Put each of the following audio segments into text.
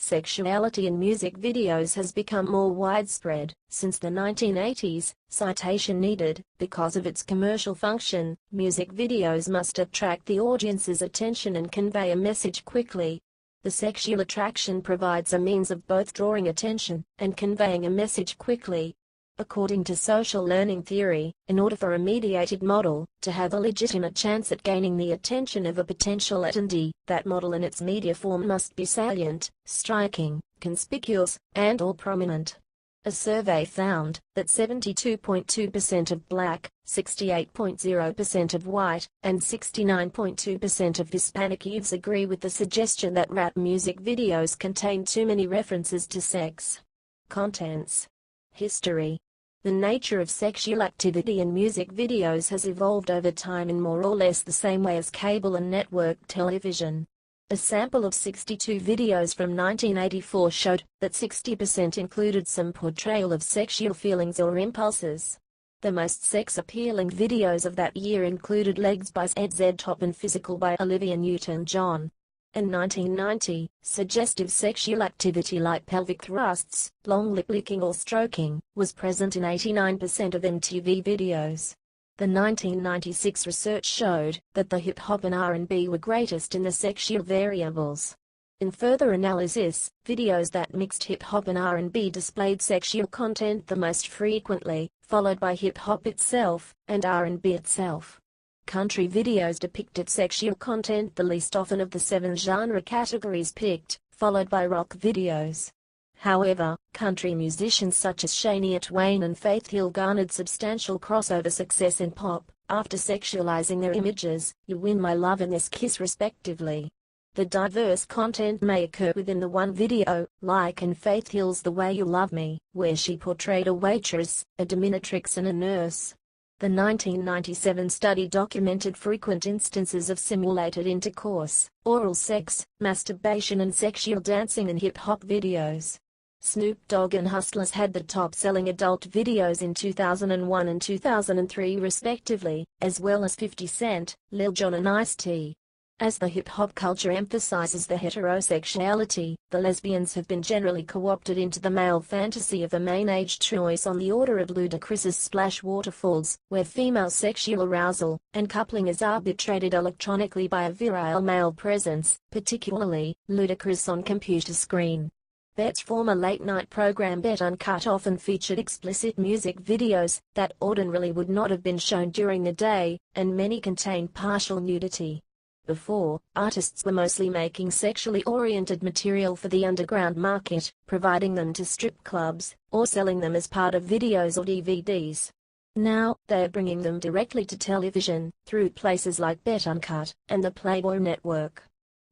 Sexuality in music videos has become more widespread since the 1980s, citation needed. Because of its commercial function, music videos must attract the audience's attention and convey a message quickly. The sexual attraction provides a means of both drawing attention and conveying a message quickly. According to social learning theory, in order for a mediated model to have a legitimate chance at gaining the attention of a potential attendee, that model and its media form must be salient, striking, conspicuous, and/or prominent. A survey found that 72.2% of Black, 68.0% of White, and 69.2% of Hispanic youths agree with the suggestion that rap music videos contain too many references to sex. Contents. History. The nature of sexual activity in music videos has evolved over time in more or less the same way as cable and network television. A sample of 62 videos from 1984 showed that 60% included some portrayal of sexual feelings or impulses. The most sex-appealing videos of that year included Legs by Z Top and Physical by Olivia Newton-John. In 1990, suggestive sexual activity like pelvic thrusts, long lip licking or stroking, was present in 89% of MTV videos. The 1996 research showed that the hip-hop and R&B were greatest in the sexual variables. In further analysis, videos that mixed hip-hop and R&B displayed sexual content the most frequently, followed by hip-hop itself, and R&B itself. Country videos depicted sexual content the least often of the 7 genre categories picked, followed by rock videos. However, country musicians such as Shania Twain and Faith Hill garnered substantial crossover success in pop, after sexualizing their images, You Win My Love and This Kiss respectively. The diverse content may occur within the one video, like in Faith Hill's The Way You Love Me, where she portrayed a waitress, a dominatrix and a nurse. The 1997 study documented frequent instances of simulated intercourse, oral sex, masturbation and sexual dancing in hip-hop videos. Snoop Dogg and Hustlers had the top-selling adult videos in 2001 and 2003 respectively, as well as 50 Cent, Lil Jon and Ice-T. As the hip-hop culture emphasizes the heterosexuality, the lesbians have been generally co-opted into the male fantasy of a main age choice on the order of Ludacris's Splash Waterfalls, where female sexual arousal and coupling is arbitrated electronically by a virile male presence, particularly Ludacris on computer screen. Bet's former late-night program Bet Uncut often featured explicit music videos that ordinarily would not have been shown during the day, and many contained partial nudity. Before, artists were mostly making sexually oriented material for the underground market, providing them to strip clubs, or selling them as part of videos or DVDs. Now, they are bringing them directly to television, through places like Bet Uncut, and the Playboy Network.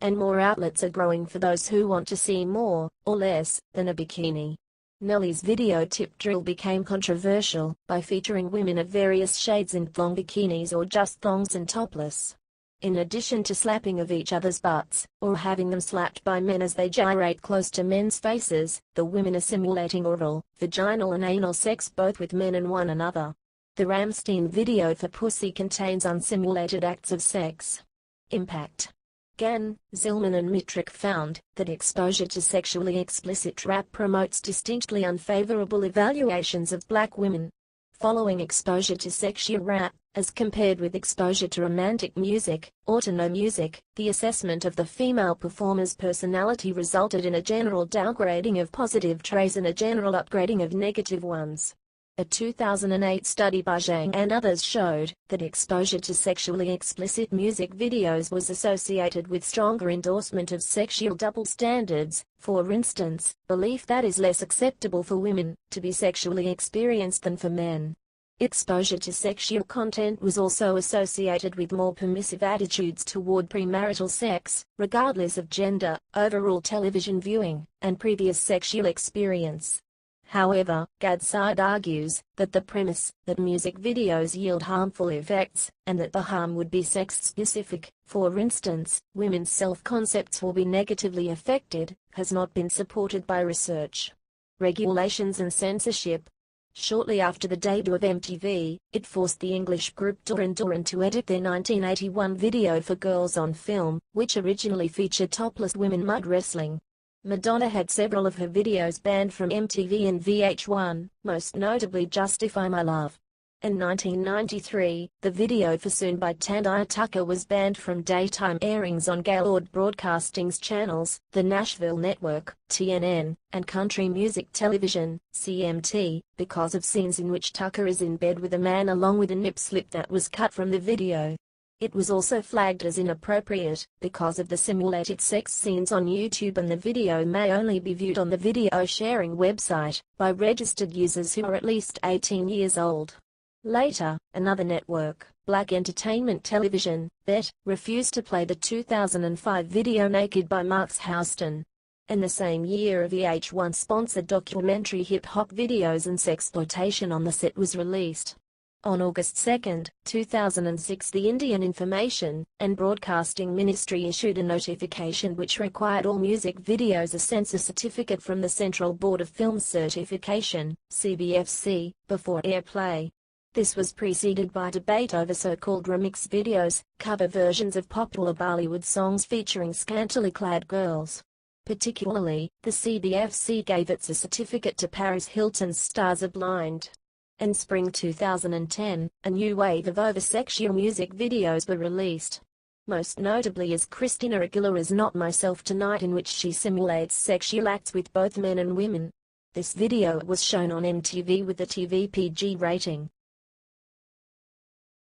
And more outlets are growing for those who want to see more, or less, than a bikini. Nelly's video tip drill became controversial, by featuring women of various shades in thong bikinis or just thongs and topless. In addition to slapping of each other's butts, or having them slapped by men as they gyrate close to men's faces, the women are simulating oral, vaginal and anal sex both with men and one another. The Rammstein video for Pussy contains unsimulated acts of sex. Impact. Gann, Zillman and Mitrick found that exposure to sexually explicit rap promotes distinctly unfavorable evaluations of black women. Following exposure to sexual rap, as compared with exposure to romantic music, or to no music, the assessment of the female performer's personality resulted in a general downgrading of positive traits and a general upgrading of negative ones. A 2008 study by Zhang and others showed that exposure to sexually explicit music videos was associated with stronger endorsement of sexual double standards, for instance, belief that it is less acceptable for women to be sexually experienced than for men. Exposure to sexual content was also associated with more permissive attitudes toward premarital sex, regardless of gender, overall television viewing, and previous sexual experience. However, Gadside argues that the premise that music videos yield harmful effects, and that the harm would be sex-specific, for instance, women's self-concepts will be negatively affected, has not been supported by research. Regulations and censorship. Shortly after the debut of MTV, it forced the English group Duran Duran to edit their 1981 video for Girls on Film, which originally featured topless women mud wrestling. Madonna had several of her videos banned from MTV and VH1, most notably Justify My Love. In 1993, the video for Soon by Tandai Tucker was banned from daytime airings on Gaylord Broadcasting's channels, the Nashville Network, TNN, and Country Music Television, CMT, because of scenes in which Tucker is in bed with a man along with a nip slip that was cut from the video. It was also flagged as inappropriate, because of the simulated sex scenes on YouTube, and the video may only be viewed on the video sharing website, by registered users who are at least 18 years old. Later, another network, Black Entertainment Television, BET, refused to play the 2005 video Naked by Max Houston. In the same year, a VH1-sponsored documentary Hip Hop Videos and Sexploitation on the Set was released. On August 2, 2006, the Indian Information and Broadcasting Ministry issued a notification which required all music videos a censor certificate from the Central Board of Film Certification, CBFC, before airplay. This was preceded by debate over so-called remix videos, cover versions of popular Bollywood songs featuring scantily clad girls. Particularly, the CBFC gave its a certificate to Paris Hilton's Stars Are Blind. In spring 2010, a new wave of over-sexual music videos were released. Most notably is Christina Aguilera's Not Myself Tonight, in which she simulates sexual acts with both men and women. This video was shown on MTV with a TV PG rating.